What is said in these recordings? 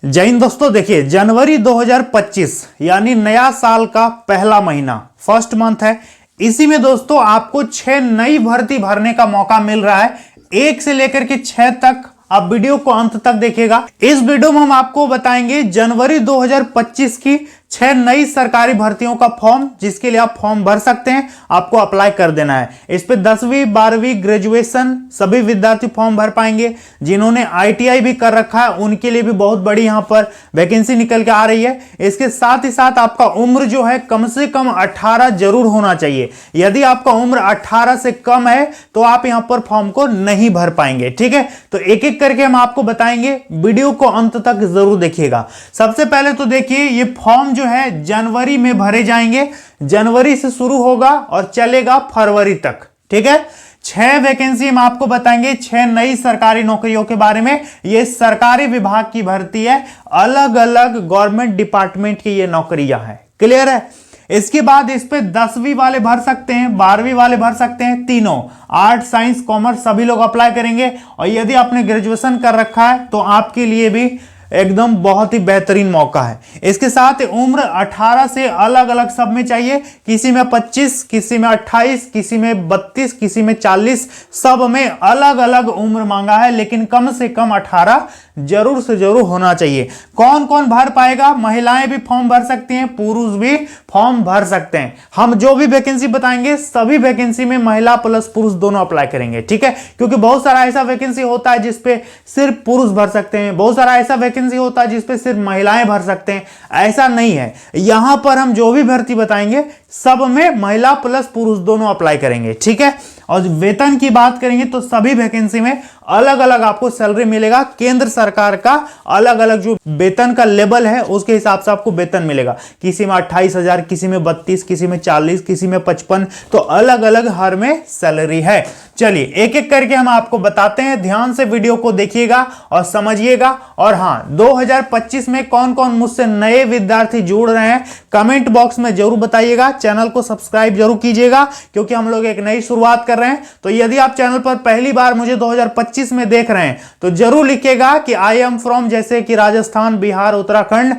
जय हिंद दोस्तों। देखिए जनवरी 2025 यानी नया साल का पहला महीना फर्स्ट मंथ है। इसी में दोस्तों आपको 6 नई भर्ती भरने का मौका मिल रहा है। 1 से लेकर के 6 तक आप वीडियो को अंत तक देखिएगा। इस वीडियो में हम आपको बताएंगे जनवरी 2025 की 6 नई सरकारी भर्तियों का फॉर्म, जिसके लिए आप फॉर्म भर सकते हैं, आपको अप्लाई कर देना है। इस पे 10वीं 12वीं ग्रेजुएशन सभी विद्यार्थी फॉर्म भर पाएंगे। जिन्होंने आईटीआई भी कर रखा है उनके लिए भी बहुत बड़ी यहां पर वैकेंसी निकल के आ रही है। इसके साथ ही साथ आपका उम्र जो है कम से कम 18 जरूर होना चाहिए। यदि आपका उम्र 18 से कम है तो आप यहां पर फॉर्म को नहीं भर पाएंगे। ठीक है, तो एक एक करके हम आपको बताएंगे, वीडियो को अंत तक जरूर देखिएगा। सबसे पहले तो देखिए ये फॉर्म जो है जनवरी में भरे जाएंगे। जनवरी से शुरू होगा और चलेगा फरवरी तक। ठीक है, 6 वैकेंसी हम आपको बताएंगे, 6 नई सरकारी नौकरियों के बारे में। ये सरकारी विभाग की भर्ती है, अलग अलग गवर्नमेंट डिपार्टमेंट की ये नौकरियां हैं। क्लियर है। इसके बाद इस पे 10वीं वाले भर सकते हैं, 12वीं वाले भर सकते हैं, तीनों आर्ट साइंस कॉमर्स सभी लोग अप्लाई करेंगे। और यदि आपने ग्रेजुएशन कर रखा है तो आपके लिए भी एकदम बहुत ही बेहतरीन मौका है। इसके साथ उम्र 18 से अलग अलग सब में चाहिए, किसी में 25, किसी में 28, किसी में 32, किसी में 40, सब में अलग अलग उम्र मांगा है, लेकिन कम से कम 18 जरूर से जरूर होना चाहिए। कौन कौन भर पाएगा? महिलाएं भी फॉर्म भर सकती हैं, पुरुष भी फॉर्म भर सकते हैं। हम जो भी वैकेंसी बताएंगे सभी वैकेंसी में महिला प्लस पुरुष दोनों अप्लाई करेंगे। ठीक है, क्योंकि बहुत सारा ऐसा वैकेंसी होता है जिसपे सिर्फ पुरुष भर सकते हैं, बहुत सारा ऐसा वैकेंसी होता है जिसपे सिर्फ महिलाएं भर सकते हैं। ऐसा नहीं है, यहां पर हम जो भी भर्ती बताएंगे सब में महिला प्लस पुरुष दोनों अप्लाई करेंगे। ठीक है, और वेतन की बात करेंगे तो सभी वैकेंसी में अलग अलग आपको सैलरी मिलेगा। केंद्र सरकार का अलग अलग जो वेतन का लेवल है उसके हिसाब से आपको वेतन मिलेगा। किसी में 28,000, किसी में 32, किसी में 40, किसी में 55, तो अलग अलग हर में सैलरी है। चलिए एक एक करके हम आपको बताते हैं, ध्यान से वीडियो को देखिएगा और समझिएगा। और हाँ, 2025 में कौन कौन मुझसे नए विद्यार्थी जुड़ रहे हैं कमेंट बॉक्स में जरूर बताइएगा। चैनल को सब्सक्राइब जरूर कीजिएगा क्योंकि हम लोग एक नई शुरुआत कर रहे हैं। तो यदि आप चैनल पर पहली बार मुझे 2025 में देख रहे हैं तो जरूर लिखिएगा कि आई एम फ्रॉम, जैसे कि राजस्थान, बिहार, उत्तराखंड,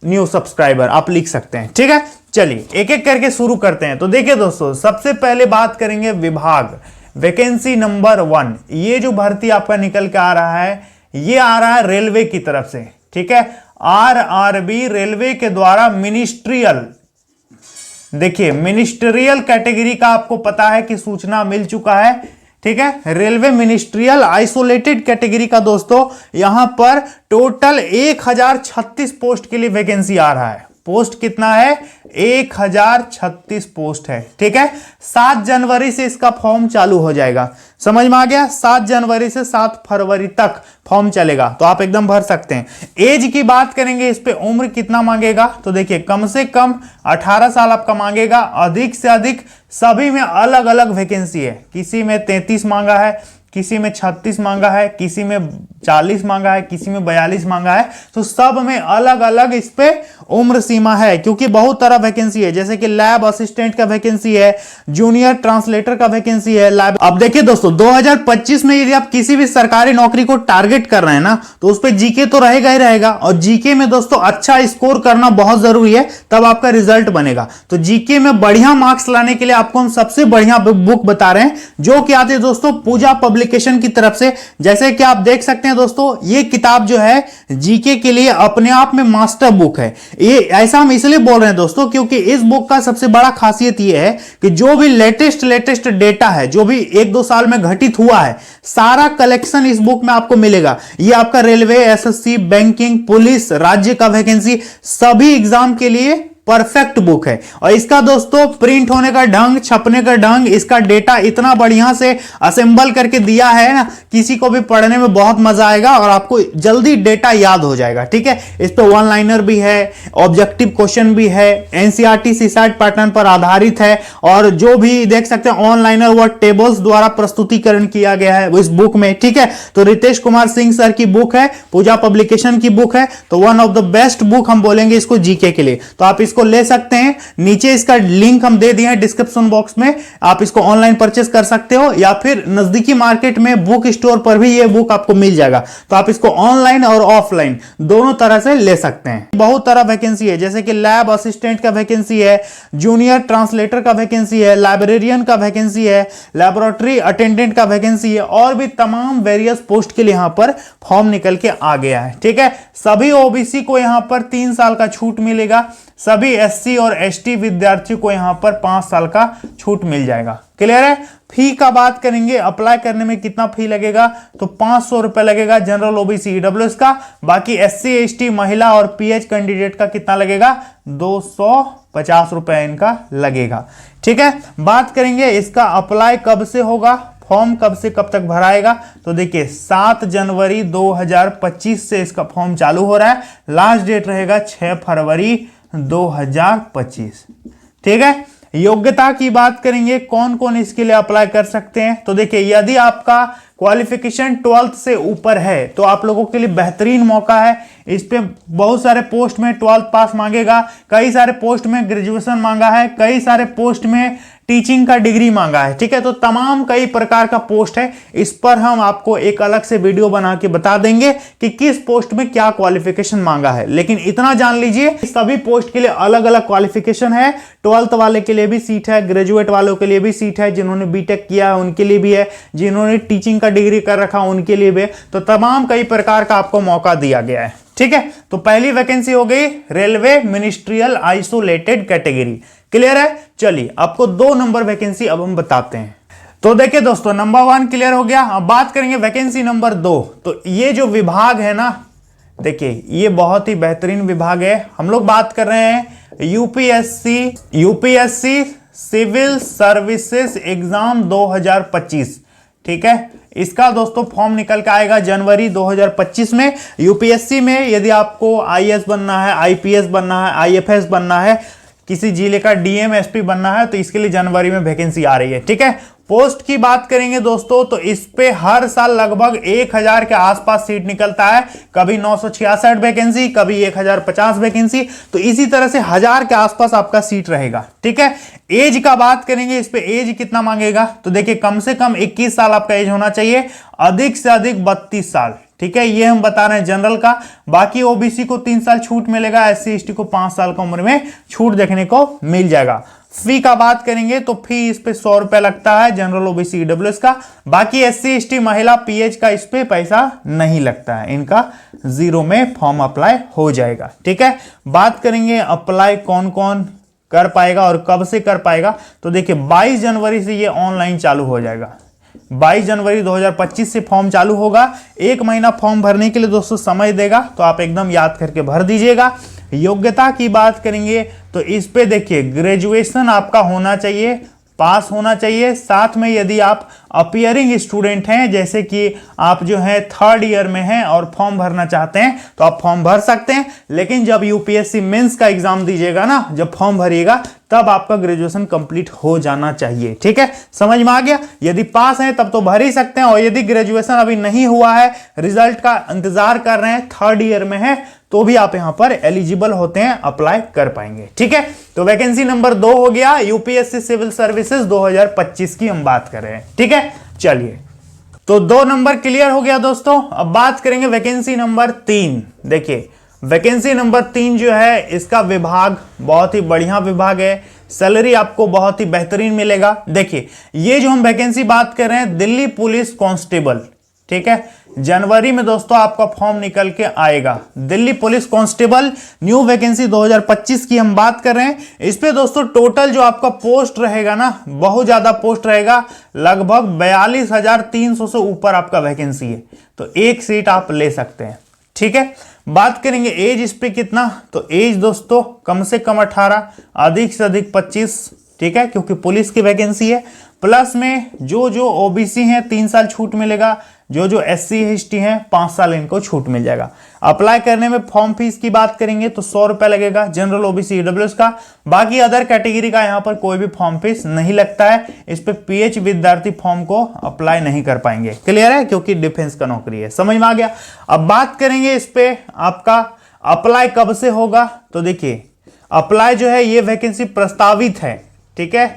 न्यू सब्सक्राइबर आप लिख सकते हैं। ठीक है, चलिए एक एक करके शुरू करते हैं। तो देखिए दोस्तों, सबसे पहले बात करेंगे विभाग, वैकेंसी नंबर 1। ये जो भर्ती आपका निकल के आ रहा है ये आ रहा है रेलवे की तरफ से। ठीक है, आरआरबी रेलवे के द्वारा मिनिस्ट्रियल, देखिए मिनिस्ट्रियल कैटेगरी का आपको पता है कि सूचना मिल चुका है। ठीक है, रेलवे मिनिस्ट्रियल आइसोलेटेड कैटेगरी का दोस्तों यहां पर टोटल 1036 पोस्ट के लिए वैकेंसी आ रहा है। पोस्ट कितना है? 1036 पोस्ट है। ठीक है, 7 जनवरी से इसका फॉर्म चालू हो जाएगा। समझ में आ गया? 7 जनवरी से 7 फरवरी तक फॉर्म चलेगा, तो आप एकदम भर सकते हैं। एज की बात करेंगे, इस पे उम्र कितना मांगेगा तो देखिए कम से कम 18 साल आपका मांगेगा। अधिक से अधिक सभी में अलग अलग वैकेंसी है, किसी में 33 मांगा है, किसी में 36 मांगा है, किसी में 40 मांगा है, किसी में 42 मांगा है। तो सब में अलग अलग इस पे उम्र सीमा है, क्योंकि बहुत तरह वैकेंसी है, जैसे कि लैब असिस्टेंट का वैकेंसी है, जूनियर ट्रांसलेटर का वैकेंसी है, लैब। अब देखिए दोस्तों, 2025 में यदि आप किसी भी सरकारी नौकरी को टारगेट कर रहे हैं ना तो उस पर जीके तो रहेगा ही रहेगा। और जीके में दोस्तों अच्छा स्कोर करना बहुत जरूरी है, तब आपका रिजल्ट बनेगा। तो जीके में बढ़िया मार्क्स लाने के लिए आपको हम सबसे बढ़िया बुक बता रहे हैं, जो कि आते हैं दोस्तों पूजा पब्लिकेशन की तरफ से। जैसे कि आप देख सकते हैं दोस्तों, ये किताब जो है जीके के लिए अपने आप में मास्टर बुक है। ये ऐसा हम इसलिए बोल रहे हैं दोस्तों क्योंकि इस बुक का सबसे बड़ा खासियत ये है कि जो भी लेटेस्ट डेटा है, जो भी 1-2 साल में घटित हुआ है, सारा कलेक्शन इस बुक में आपको मिलेगा। ये आपका रेलवे, एसएससी, बैंकिंग, पुलिस, राज्य का वैकेंसी, सभी एग्जाम के लिए परफेक्ट बुक है। और इसका दोस्तों प्रिंट होने का ढंग, छपने का ढंग, इसका डेटा इतना बढ़िया से असेंबल करके दिया है ना, किसी को भी पढ़ने में बहुत मजा आएगा और आपको जल्दी डेटा याद हो जाएगा। ठीक है, इस पे वन लाइनर भी है, ऑब्जेक्टिव क्वेश्चन भी है, एनसीईआरटी सीसैट पैटर्न पर आधारित है। और जो भी देख सकते हैं ऑनलाइनर व टेबल्स द्वारा प्रस्तुतिकरण किया गया है इस बुक में। ठीक है, तो रितेश कुमार सिंह सर की बुक है, पूजा पब्लिकेशन की बुक है। तो one of the best book हम बोलेंगे इसको जीके के लिए। तो आप इसको ले सकते हैं। नीचे इसका लिंक हम दे दिए हैं डिस्क्रिप्शन बॉक्स में, आप इसको ऑनलाइन परचेस कर सकते हो या फिर नजदीकी मार्केट में बुक स्टोर पर भी ये बुक आपको मिल जाएगा। तो आप इसको ऑनलाइन और ऑफलाइन दोनों तरह से ले सकते हैं। बहुत तरह वैकेंसी है, जैसे कि लैब असिस्टेंट का वैकेंसी है, जूनियर ट्रांसलेटर का वैकेंसी है, लाइब्रेरियन का वैकेंसी है, लैबोरेटरी अटेंडेंट का वैकेंसी है, और भी तमाम वेरियस पोस्ट के लिए यहां पर फॉर्म निकल के आ गया है। ठीक है, सभी ओबीसी को यहां पर 3 साल का छूट मिलेगा, सभी एससी और एसटी विद्यार्थियों को यहां पर 5 साल का छूट मिल जाएगा। क्लियर है। फी का बात करेंगे, अप्लाई करने में कितना फी लगेगा, तो 500 रुपए लगेगा जनरल ओबीसी ईडब्ल्यूएस का। बाकी एससी एसटी महिला और पीएच कैंडिडेट का कितना लगेगा, 250 रुपए इनका लगेगा। ठीक है, बात करेंगे इसका अप्लाई कब से होगा, फॉर्म कब से कब तक भराएगा, तो देखिए 7 जनवरी 2025 से इसका फॉर्म चालू हो रहा है, लास्ट डेट रहेगा 6 फरवरी 2025। ठीक है, योग्यता की बात करेंगे, कौन कौन इसके लिए अप्लाई कर सकते हैं, तो देखिए यदि आपका क्वालिफिकेशन 12th से ऊपर है तो आप लोगों के लिए बेहतरीन मौका है। इस पे बहुत सारे पोस्ट में 12th पास मांगेगा, कई सारे पोस्ट में ग्रेजुएशन मांगा है, कई सारे पोस्ट में टीचिंग का डिग्री मांगा है। ठीक है, तो तमाम कई प्रकार का पोस्ट है, इस पर हम आपको एक अलग से वीडियो बना के बता देंगे कि किस पोस्ट में क्या क्वालिफिकेशन मांगा है। लेकिन इतना जान लीजिए सभी पोस्ट के लिए अलग अलग क्वालिफिकेशन है। 12th वाले के लिए भी सीट है, ग्रेजुएट वालों के लिए भी सीट है, जिन्होंने बीटेक किया है उनके लिए भी है, जिन्होंने टीचिंग का डिग्री कर रखा उनके लिए भी, तो तमाम कई प्रकार का आपको मौका दिया गया है। ठीक है, तो पहली वैकेंसी हो गई railway ministerial isolated category. Clear है। चलिए आपको 2 नंबर वैकेंसी अब हम बताते हैं। तो देखिए दोस्तों, नंबर 1 क्लियर हो गया। अब बात करेंगे वैकेंसी नंबर 2। तो ये जो विभाग है ना, देखिए ये बहुत ही बेहतरीन विभाग है। हम लोग बात कर रहे हैं यूपीएससी सिविल सर्विसेज एग्जाम 2025। ठीक है, इसका दोस्तों फॉर्म निकल के आएगा जनवरी 2025 में। यूपीएससी में यदि आपको आईएएस बनना है, आईपीएस बनना है, आईएफएस बनना है, किसी जिले का डीएम एसपी बनना है, तो इसके लिए जनवरी में वैकेंसी आ रही है। ठीक है, पोस्ट की बात करेंगे दोस्तों, तो इस पे हर साल लगभग 1000 के आसपास सीट निकलता है, कभी 966 वैकेंसी, कभी 1050 वैकेंसी, तो इसी तरह से 1000 के आसपास आपका सीट रहेगा। ठीक है, एज का बात करेंगे, इस पे एज कितना मांगेगा, तो देखिए कम से कम 21 साल आपका एज होना चाहिए, अधिक से अधिक 32 साल। ठीक है, ये हम बता रहे हैं जनरल का। बाकी ओबीसी को 3 साल छूट मिलेगा, एससी एसटी को 5 साल की उम्र में छूट देखने को मिल जाएगा। फी का बात करेंगे तो फी इस पे 100 रुपए लगता है जनरल ओबीसी ईडब्ल्यूएस का। बाकी एससी एसटी महिला पीएच का इस पे पैसा नहीं लगता है, इनका 0 में फॉर्म अप्लाई हो जाएगा। ठीक है, बात करेंगे अप्लाई कौन कौन कर पाएगा और कब से कर पाएगा, तो देखिए 22 जनवरी से ये ऑनलाइन चालू हो जाएगा। 22 जनवरी 2025 से फॉर्म चालू होगा। 1 महीना फॉर्म भरने के लिए दोस्तों समय देगा, तो आप एकदम याद करके भर दीजिएगा। योग्यता की बात करेंगे तो इस पे देखिए ग्रेजुएशन आपका होना चाहिए, पास होना चाहिए। साथ में यदि आप अपीयरिंग स्टूडेंट हैं, जैसे कि आप जो है 3rd ईयर में हैं और फॉर्म भरना चाहते हैं, तो आप फॉर्म भर सकते हैं। लेकिन जब यूपीएससी मेंस का एग्जाम दीजिएगा ना, जब फॉर्म भरिएगा, तब आपका ग्रेजुएशन कंप्लीट हो जाना चाहिए। ठीक है, समझ में आ गया। यदि पास हैं तब तो भर ही सकते हैं, और यदि ग्रेजुएशन अभी नहीं हुआ है, रिजल्ट का इंतजार कर रहे हैं, 3rd ईयर में है, तो भी आप यहां पर एलिजिबल होते हैं, अप्लाई कर पाएंगे। ठीक है, तो वैकेंसी नंबर 2 हो गया, यूपीएससी सिविल सर्विसेज 2025 की हम बात कर रहे हैं। ठीक है, चलिए तो 2 नंबर क्लियर हो गया दोस्तों। अब बात करेंगे वैकेंसी नंबर 3। देखिए वैकेंसी नंबर 3 जो है, इसका विभाग बहुत ही बढ़िया विभाग है, सैलरी आपको बहुत ही बेहतरीन मिलेगा। देखिए ये जो हम वैकेंसी बात कर रहे हैं, दिल्ली पुलिस कांस्टेबल। ठीक है, जनवरी में दोस्तों आपका फॉर्म निकल के आएगा। Delhi police constable new vacancy 2025 की हम बात कर रहे हैं। इस पे दोस्तों टोटल जो आपका पोस्ट रहेगा ना, बहुत ज्यादा पोस्ट रहेगा, लगभग 42,300 से ऊपर आपका वैकेंसी है, तो एक सीट आप ले सकते हैं। ठीक है, बात करेंगे एज इस पे कितना, तो एज दोस्तों कम से कम 18, अधिक से अधिक 25। ठीक है, क्योंकि पुलिस की वैकेंसी है। प्लस में जो ओबीसी हैं 3 साल छूट मिलेगा, जो एससी एसटी हैं 5 साल इनको छूट मिल जाएगा। अप्लाई करने में फॉर्म फीस की बात करेंगे तो 100 रुपए लगेगा जनरल ओबीसी ईडब्ल्यूएस का। बाकी अदर कैटेगरी का यहाँ पर कोई भी फॉर्म फीस नहीं लगता है। इस पे पीएच विद्यार्थी फॉर्म को अप्लाई नहीं कर पाएंगे। क्लियर है, क्योंकि डिफेंस का नौकरी है। समझ में आ गया। अब बात करेंगे इस पे आपका अप्लाई कब से होगा, तो देखिए अप्लाई जो है ये वैकेंसी प्रस्तावित है, ठीक है,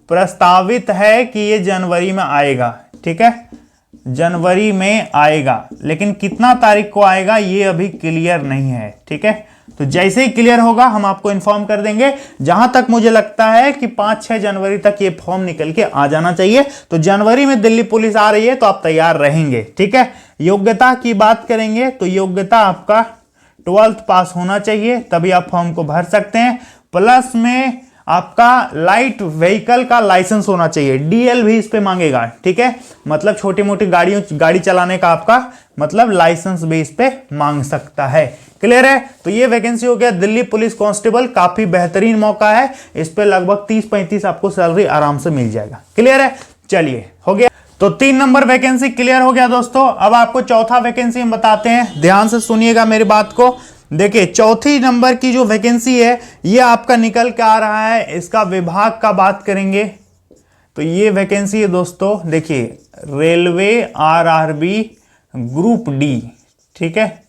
प्रस्तावित है कि ये जनवरी में आएगा, ठीक है, जनवरी में आएगा, लेकिन कितना तारीख को आएगा ये अभी क्लियर नहीं है, ठीक है। तो जैसे ही क्लियर होगा हम आपको इन्फॉर्म कर देंगे। जहां तक मुझे लगता है कि 5-6 जनवरी तक ये फॉर्म निकल के आ जाना चाहिए। तो जनवरी में दिल्ली पुलिस आ रही है तो आप तैयार रहेंगे, ठीक है। योग्यता की बात करेंगे तो योग्यता आपका 12th पास होना चाहिए, तभी आप फॉर्म को भर सकते हैं। प्लस में आपका लाइट व्हीकल का लाइसेंस होना चाहिए, डीएल भी इस पे मांगेगा, ठीक है, मतलब छोटी मोटी गाड़ी चलाने का आपका मतलब लाइसेंस भी इस पे मांग सकता है। क्लियर है। तो ये वैकेंसी हो गया दिल्ली पुलिस कांस्टेबल, काफी बेहतरीन मौका है, इस पे लगभग 30-35 आपको सैलरी आराम से मिल जाएगा। क्लियर है, चलिए हो गया। तो 3 नंबर वैकेंसी क्लियर हो गया दोस्तों। अब आपको चौथा वैकेंसी हम बताते हैं, ध्यान से सुनिएगा मेरी बात को। देखिए चौथी नंबर की जो वैकेंसी है ये आपका निकल के आ रहा है, इसका विभाग का बात करेंगे तो ये वैकेंसी है दोस्तों, देखिए रेलवे आरआरबी ग्रुप डी, ठीक है,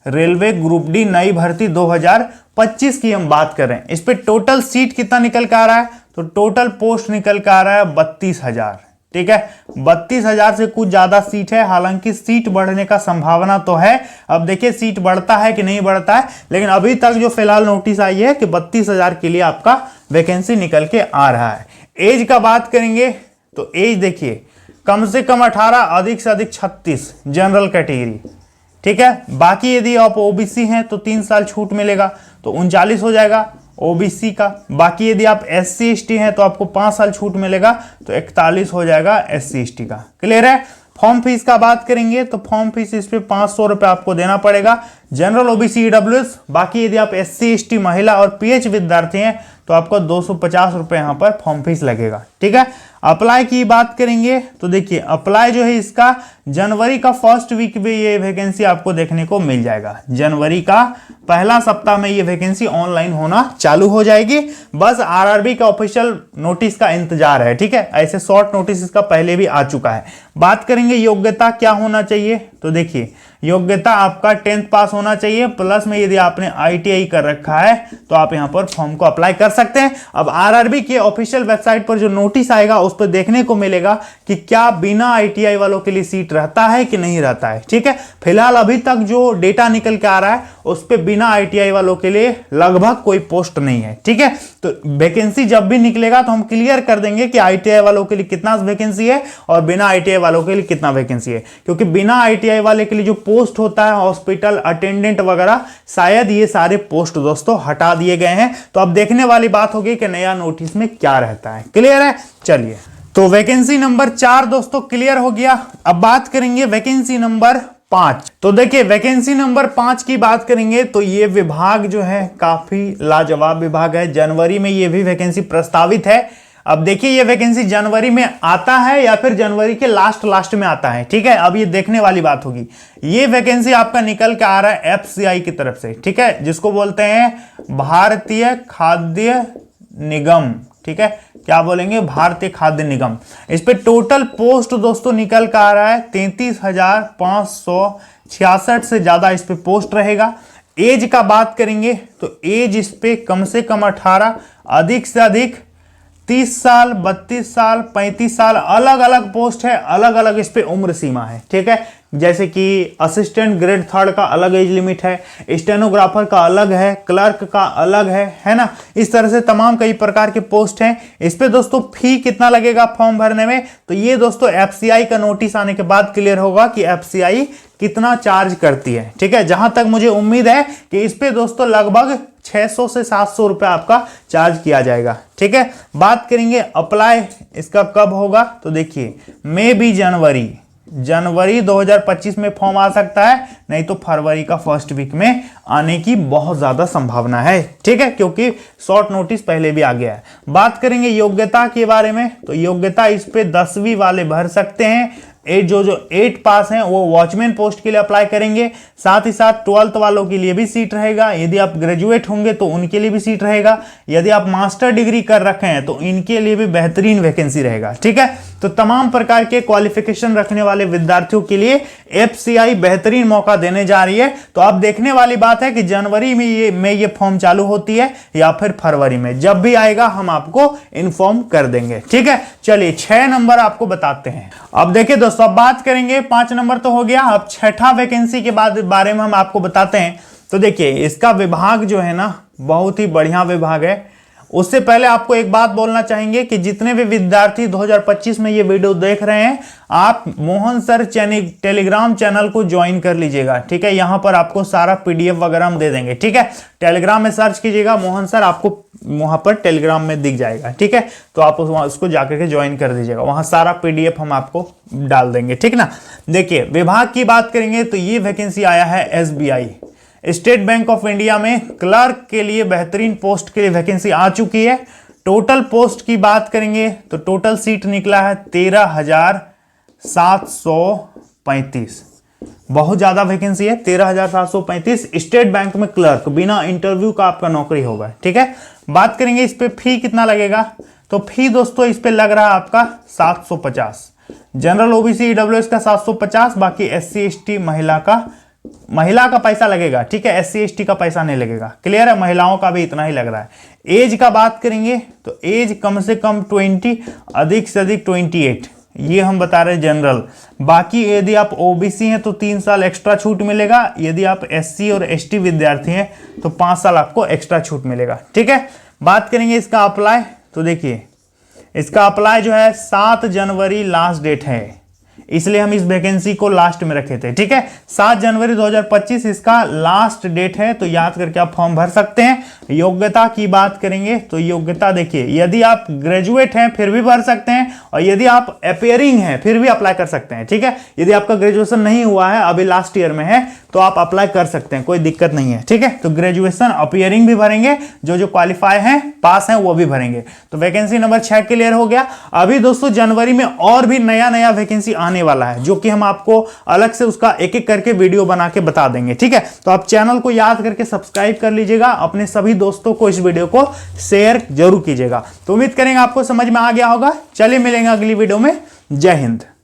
रेलवे ग्रुप डी नई भर्ती 2025 की हम बात कर रहे हैं। इस पे टोटल सीट कितना निकल के आ रहा है, तो टोटल पोस्ट निकल के आ रहा है 32,000, ठीक है, 32,000 से कुछ ज्यादा सीट है, हालांकि सीट बढ़ने का संभावना तो है। अब देखिए सीट बढ़ता है कि नहीं बढ़ता है, लेकिन अभी तक जो फिलहाल नोटिस आई है कि 32,000 के लिए आपका वैकेंसी निकल के आ रहा है। एज का बात करेंगे तो एज देखिए कम से कम 18, अधिक से अधिक 36 जनरल कैटेगरी, ठीक है। बाकी यदि आप ओबीसी हैं तो 3 साल छूट मिलेगा तो 39 हो जाएगा ओबीसी का। बाकी यदि आप एससी एसटी हैं तो आपको 5 साल छूट मिलेगा तो 41 हो जाएगा एससी एसटी का। क्लियर है। फॉर्म फीस का बात करेंगे तो फॉर्म फीस इस पे 500 रुपए आपको देना पड़ेगा, जनरल ओबीसी ईडब्ल्यूएस। बाकी यदि आप एससी एसटी महिला और पीएच विद्यार्थी हैं तो आपको 250 रुपए यहाँ पर फॉर्म फीस लगेगा, ठीक है। अप्लाई की बात करेंगे तो देखिए अप्लाई जो है इसका जनवरी का फर्स्ट वीक में ये वैकेंसी आपको देखने को मिल जाएगा। जनवरी का पहला सप्ताह में ये वैकेंसी ऑनलाइन होना चालू हो जाएगी। बस आरआरबी का ऑफिशियल नोटिस का इंतजार है, ठीक है। ऐसे शॉर्ट नोटिस इसका पहले भी आ चुका है। बात करेंगे योग्यता क्या होना चाहिए, तो देखिए योग्यता आपका 10th पास होना चाहिए, प्लस में यदि आपने आईटीआई कर रखा है तो आप यहां पर फॉर्म को अप्लाई कर सकते हैं। अब आरआरबी के ऑफिशियल वेबसाइट पर जो नोटिस आएगा उस पर देखने को मिलेगा कि क्या बिना आईटीआई वालों के लिए सीट रहता है कि नहीं रहता है, ठीक है। फिलहाल अभी तक जो डेटा निकल के आ रहा है उस पर बिना आईटीआई वालों के लिए लगभग कोई पोस्ट नहीं है, ठीक है। तो वैकेंसी जब भी निकलेगा तो हम क्लियर कर देंगे कि आईटीआई वालों के लिए कितना वैकेंसी है और बिना आईटीआई वालों के लिए कितना वैकेंसी है, क्योंकि बिना आईटीआई वाले के लिए जो पोस्ट होता है हॉस्पिटल अटेंडेंट वगैरह, शायद ये सारे पोस्ट दोस्तों हटा दिए गए हैं। तो अब देखने वाली बात होगी कि नया नोटिस में क्या रहता है। क्लियर है। चलिए तो वैकेंसी नंबर 4 दोस्तों क्लियर हो गया। अब बात करेंगे वैकेंसी नंबर 5। तो देखिए वैकेंसी नंबर 5 की बात करेंगे तो ये विभाग जो है काफी लाजवाब विभाग है। जनवरी में ये भी वैकेंसी प्रस्तावित है। अब देखिए ये वैकेंसी जनवरी में आता है या फिर जनवरी के लास्ट में आता है, ठीक है। अब ये देखने वाली बात होगी। ये वैकेंसी आपका निकल के आ रहा है एफसीआई की तरफ से, ठीक है, जिसको बोलते हैं भारतीय खाद्य निगम, ठीक है। क्या बोलेंगे, भारतीय खाद्य निगम। इस पे टोटल पोस्ट दोस्तों निकल कर आ रहा है 33,566 से ज्यादा इस पे पोस्ट रहेगा। एज का बात करेंगे तो एज इस पे कम से कम 18, अधिक से अधिक 30 साल, 32 साल, 35 साल, अलग अलग पोस्ट है, अलग अलग इस पे उम्र सीमा है, ठीक है। जैसे कि असिस्टेंट ग्रेड 3 का अलग एज लिमिट है, स्टेनोग्राफर का अलग है, क्लर्क का अलग है ना। इस तरह से तमाम कई प्रकार के पोस्ट हैं। इस पे दोस्तों फी कितना लगेगा फॉर्म भरने में, तो ये दोस्तों एफसीआई का नोटिस आने के बाद क्लियर होगा कि एफसीआई कितना चार्ज करती है, ठीक है। जहां तक मुझे उम्मीद है कि इस पे दोस्तों लगभग 600 से 700 रुपए आपका चार्ज किया जाएगा, ठीक है। बात करेंगे अप्लाई इसका कब होगा, तो देखिए मे बी जनवरी 2025 में फॉर्म आ सकता है, नहीं तो फरवरी का फर्स्ट वीक में आने की बहुत ज्यादा संभावना है, ठीक है, क्योंकि शॉर्ट नोटिस पहले भी आ गया है। बात करेंगे योग्यता के बारे में तो योग्यता इस पे 10वीं वाले भर सकते हैं। जो 8 पास हैं वो वॉचमैन पोस्ट के लिए अप्लाई करेंगे। साथ ही साथ 12th वालों के लिए भी सीट रहेगा। यदि आप ग्रेजुएट होंगे तो उनके लिए भी सीट रहेगा। यदि आप मास्टर डिग्री कर रखे हैं तो इनके लिए भी बेहतरीन वैकेंसी रहेगा, ठीक है। तो तमाम प्रकार के क्वालिफिकेशन रखने वाले विद्यार्थियों के लिए FCI बेहतरीन मौका देने जा रही है। तो अब देखने वाली बात है कि जनवरी में ये फॉर्म चालू होती है या फिर फरवरी में, जब भी आएगा हम आपको इन्फॉर्म कर देंगे। ठीक है, चलिए 6 नंबर आपको बताते हैं। अब देखिए दोस्तों, अब बात करेंगे 5 नंबर तो हो गया, अब छठा वैकेंसी के बारे में हम आपको बताते हैं। तो देखिए इसका विभाग जो है ना बहुत ही बढ़िया विभाग है। उससे पहले आपको एक बात बोलना चाहेंगे कि जितने भी विद्यार्थी 2025 में ये वीडियो देख रहे हैं, आप मोहन सर टेलीग्राम चैनल को ज्वाइन कर लीजिएगा। ठीक है, यहां पर आपको सारा PDF वगैरह हम दे देंगे। ठीक है, टेलीग्राम में सर्च कीजिएगा मोहन सर, आपको वहां पर टेलीग्राम में दिख जाएगा। ठीक है, तो आप उसको जाकर के ज्वाइन कर दीजिएगा, वहां सारा PDF हम आपको डाल देंगे। ठीक ना, देखिए विभाग की बात करेंगे तो ये वैकेंसी आया है SBI state bank of India में क्लर्क के लिए बेहतरीन पोस्ट के लिए वैकेंसी आ चुकी है। टोटल पोस्ट की बात करेंगे तो टोटल सीट निकला है 13,735। बहुत ज्यादा वैकेंसी है, 13,735 स्टेट बैंक में क्लर्क, बिना इंटरव्यू का आपका नौकरी होगा। ठीक है, बात करेंगे इस पे फी कितना लगेगा, तो फी दोस्तों इस पे लग रहा है आपका 750। जनरल OBC EWS का 750, बाकी SC ST महिला का पैसा लगेगा। ठीक है, SC ST का पैसा नहीं लगेगा। क्लियर है, महिलाओं का भी इतना ही लग रहा है। एज का बात करेंगे तो एज कम से कम 20, अधिक से अधिक 28, ये हम बता रहे हैं जनरल। बाकी यदि आप OBC हैं तो 3 साल एक्स्ट्रा छूट मिलेगा, यदि आप SC और ST विद्यार्थी हैं तो 5 साल आपको एक्स्ट्रा छूट मिलेगा। ठीक है, बात करेंगे इसका अप्लाई, तो देखिए इसका अप्लाई जो है 7 जनवरी लास्ट डेट है, इसलिए हम इस वैकेंसी को लास्ट में रखे थे। ठीक है, 7 जनवरी 2025 इसका लास्ट डेट है, तो याद करके आप फॉर्म भर सकते हैं। योग्यता की बात करेंगे तो योग्यता देखिए, यदि आप ग्रेजुएट हैं फिर भी भर सकते हैं, और यदि आप अपियरिंग हैं फिर भी अप्लाई कर सकते हैं। ठीक है, यदि आपका ग्रेजुएशन नहीं हुआ है, अभी लास्ट ईयर में है, तो आप अप्लाई कर सकते हैं, कोई दिक्कत नहीं है। ठीक है, तो ग्रेजुएशन अपियरिंग भी भरेंगे, जो क्वालिफाई हैं पास हैं वो भी भरेंगे। तो वैकेंसी नंबर 6 क्लियर हो गया। अभी दोस्तों जनवरी में और भी नया वैकेंसी आने वाला है, जो कि हम आपको अलग से उसका एक एक करके वीडियो बना के बता देंगे। ठीक है, तो आप चैनल को याद करके सब्सक्राइब कर लीजिएगा, अपने सभी दोस्तों को इस वीडियो को शेयर जरूर कीजिएगा। तो उम्मीद करेंगे आपको समझ में आ गया होगा। चलिए मिलेंगे अगली वीडियो में। जय हिंद।